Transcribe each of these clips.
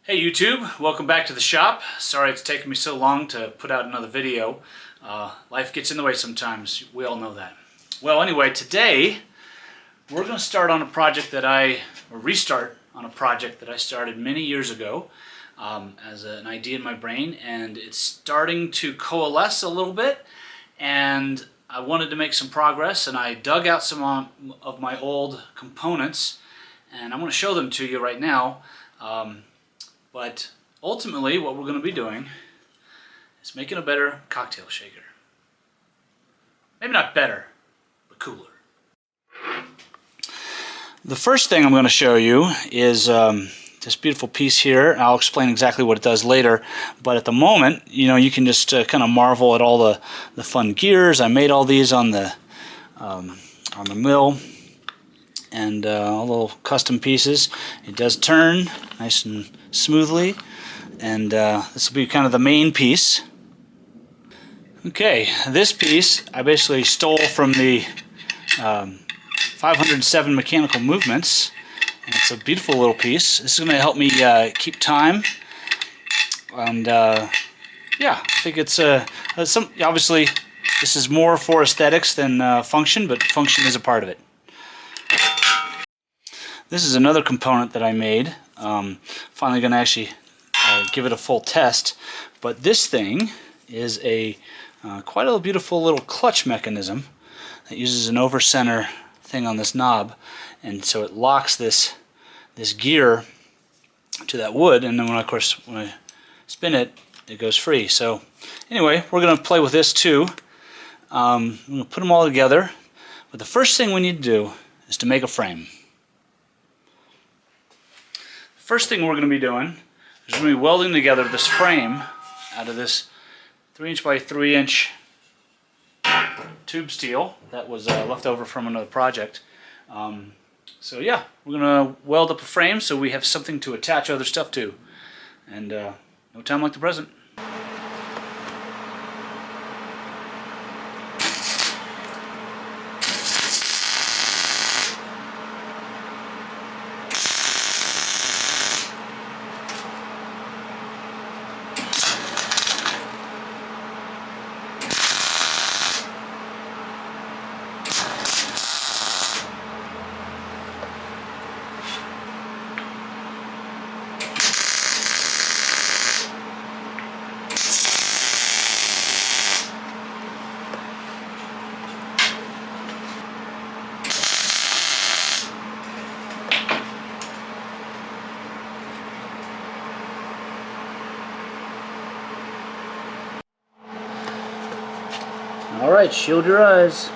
Hey YouTube, welcome back to the shop. Sorry it's taken me so long to put out another video. Life gets in the way sometimes, we all know that. Well anyway, today we're going to start on a project that restart on a project that I started many years ago as an idea in my brain, and it's starting to coalesce a little bit, and I wanted to make some progress, and I dug out some of my old components, and I'm going to show them to you right now. But ultimately, what we're going to be doing is making a better cocktail shaker. Maybe not better, but cooler. The first thing I'm going to show you is this beautiful piece here. I'll explain exactly what it does later, but at the moment, you can just kind of marvel at all the fun gears. I made all these on the mill, and all little custom pieces. It does turn nice and smoothly, and this will be kind of the main piece. Okay, this piece I basically stole from the 507 Mechanical Movements, and it's a beautiful little piece. This is going to help me keep time, and yeah, I think it's obviously this is more for aesthetics than function, but function is a part of it. This is another component that I made. Finally going to actually give it a full test. But this thing is a quite a beautiful little clutch mechanism that uses an over-center thing on this knob, and so it locks this gear to that wood, and then when I spin it, it goes free. So anyway, we're going to play with this too. I'm going to put them all together. But the first thing we need to do is to make a frame. First thing we're going to be doing is we're going to be welding together this frame out of this 3" by 3" tube steel that was left over from another project. So yeah, we're going to weld up a frame so we have something to attach other stuff to. And no time like the present. Alright, shield your eyes.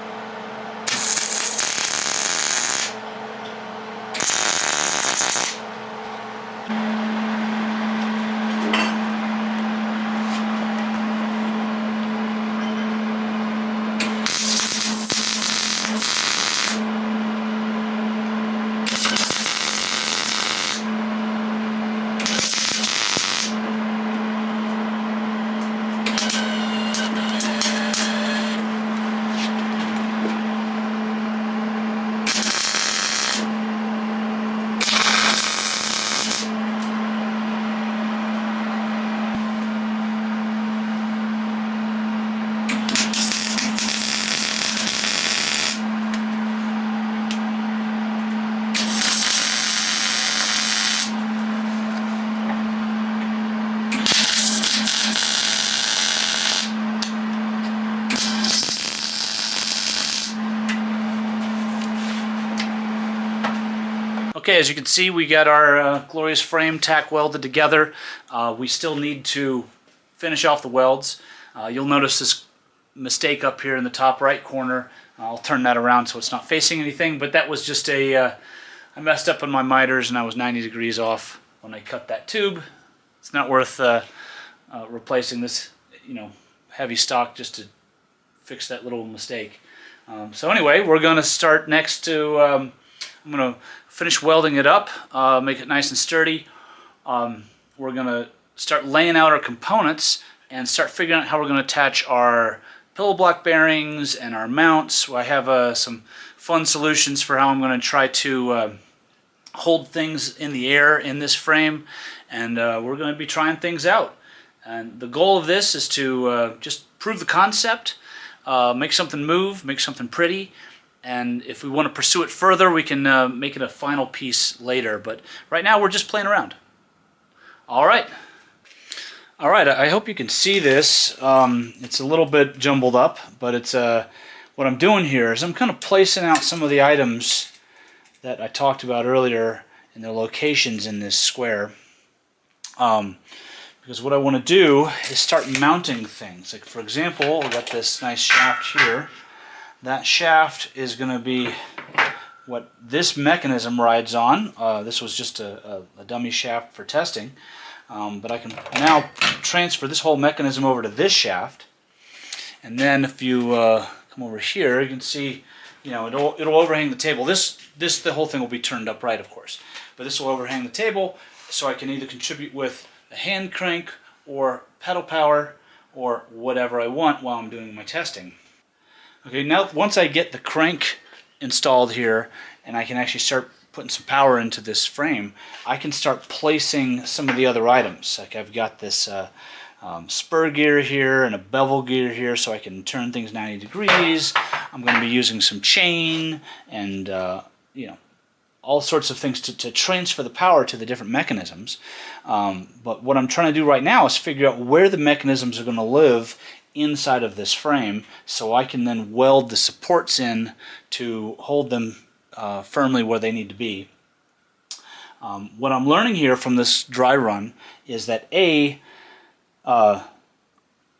Okay, as you can see, we got our glorious frame tack welded together. We still need to finish off the welds. You'll notice this mistake up here in the top right corner. I'll turn that around so it's not facing anything, but that was just I messed up on my miters and I was 90 degrees off when I cut that tube. It's not worth replacing this, heavy stock just to fix that little mistake. So anyway, we're going to start next to, I'm going to finish welding it up, make it nice and sturdy. We're going to start laying out our components and start figuring out how we're going to attach our pillow block bearings and our mounts. I have some fun solutions for how I'm going to try to hold things in the air in this frame, and we're going to be trying things out. And the goal of this is to just prove the concept, make something move, make something pretty, and if we want to pursue it further, we can make it a final piece later. But right now, we're just playing around. All right. All right, I hope you can see this. It's a little bit jumbled up, but it's what I'm doing here is I'm kind of placing out some of the items that I talked about earlier and their locations in this square. Because what I want to do is start mounting things. Like, for example, I've got this nice shaft here. That shaft is going to be what this mechanism rides on. This was just a dummy shaft for testing. But I can now transfer this whole mechanism over to this shaft. And then if you come over here, you can see, you know, it'll overhang the table. The whole thing will be turned upright, of course. But this will overhang the table, so I can either contribute with a hand crank or pedal power or whatever I want while I'm doing my testing. Okay, now once I get the crank installed here and I can actually start putting some power into this frame, I can start placing some of the other items. Like I've got this spur gear here and a bevel gear here, so I can turn things 90 degrees. I'm going to be using some chain and you know, all sorts of things to transfer the power to the different mechanisms. But what I'm trying to do right now is figure out where the mechanisms are going to live inside of this frame, so I can then weld the supports in to hold them firmly where they need to be. What I'm learning here from this dry run is that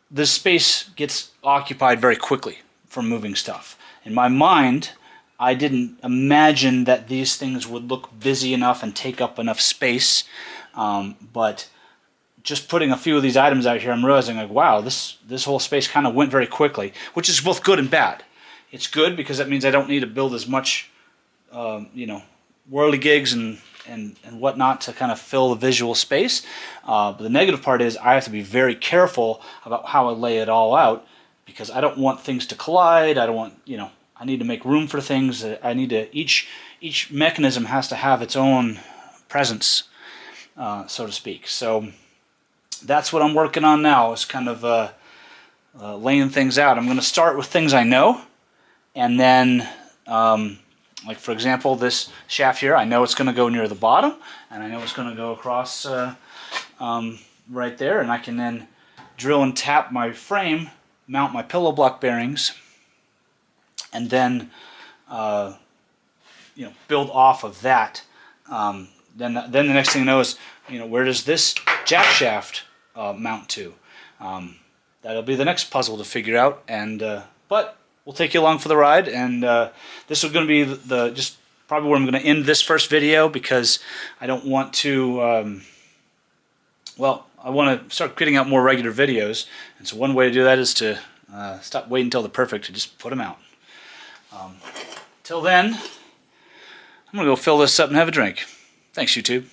this space gets occupied very quickly from moving stuff. In my mind, I didn't imagine that these things would look busy enough and take up enough space, but just putting a few of these items out here, I'm realizing, like, wow, this whole space kind of went very quickly, which is both good and bad. It's good because that means I don't need to build as much, you know, whirligigs and whatnot to kind of fill the visual space. But the negative part is I have to be very careful about how I lay it all out, because I don't want things to collide. I don't want, you know, I need to make room for things. I need to, each mechanism has to have its own presence, so to speak. So that's what I'm working on now, is kind of laying things out. I'm going to start with things I know, and then like, for example, this shaft here, I know it's going to go near the bottom, and I know it's going to go across right there, and I can then drill and tap my frame, mount my pillow block bearings, and then you know, build off of that. Then the next thing you know is, you know, where does this jack shaft mount to? That'll be the next puzzle to figure out. And but we'll take you along for the ride. And this is going to be the just probably where I'm going to end this first video, because I don't want to. Well, I want to start getting out more regular videos, and so one way to do that is to stop waiting until they're perfect and just put them out. Till then, I'm going to go fill this up and have a drink. Thanks, YouTube.